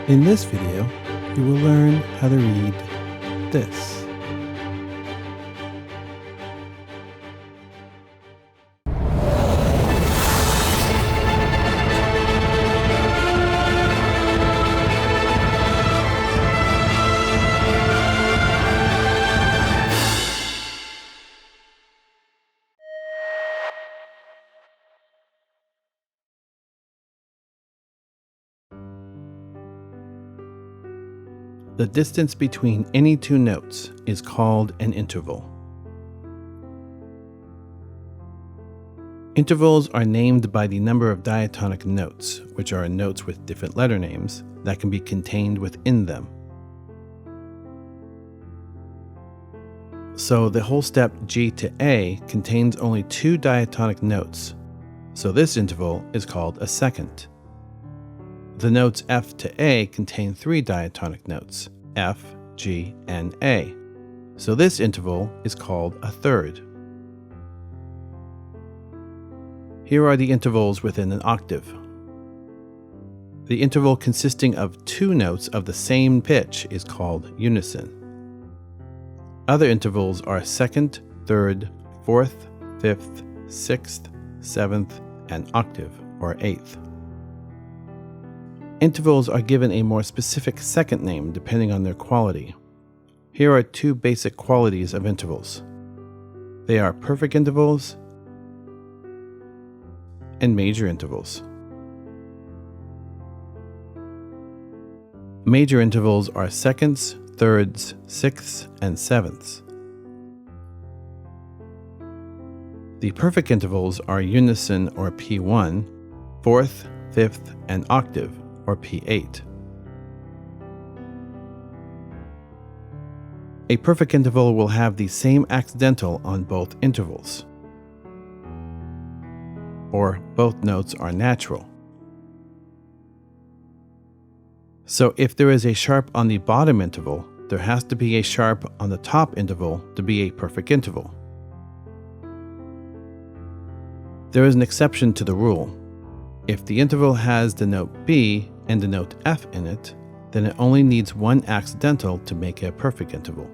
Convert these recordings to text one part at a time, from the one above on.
In this video, you will learn how to read this. The distance between any two notes is called an interval. Intervals are named by the number of diatonic notes, which are notes with different letter names that can be contained within them. So the whole step G to A contains only two diatonic notes, so this interval is called a second. The notes F to A contain three diatonic notes, F, G, and A, so this interval is called a third. Here are the intervals within an octave. The interval consisting of two notes of the same pitch is called unison. Other intervals are second, third, fourth, fifth, sixth, seventh, and octave, or eighth. Intervals are given a more specific second name depending on their quality. Here are two basic qualities of intervals. They are perfect intervals and major intervals. Major intervals are seconds, thirds, sixths, and sevenths. The perfect intervals are unison or P1, fourth, fifth, and octave, or P8. A perfect interval will have the same accidental on both intervals, or both notes are natural. So if there is a sharp on the bottom interval, there has to be a sharp on the top interval to be a perfect interval. There is an exception to the rule. If the interval has the note B and the note F in it, then it only needs one accidental to make it a perfect interval.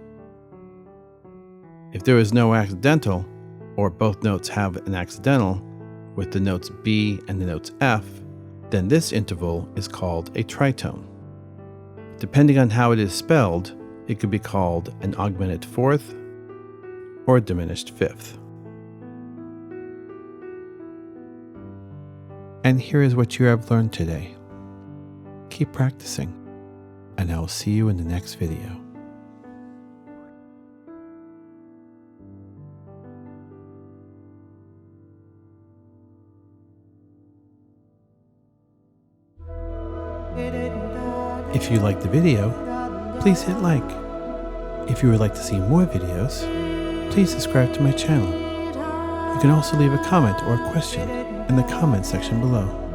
If there is no accidental, or both notes have an accidental with the notes B and the notes F, then this interval is called a tritone. Depending on how it is spelled, it could be called an augmented fourth or a diminished fifth. And here is what you have learned today. Keep practicing, and I will see you in the next video. If you liked the video, please hit like. If you would like to see more videos, please subscribe to my channel. You can also leave a comment or a question in the comment section below.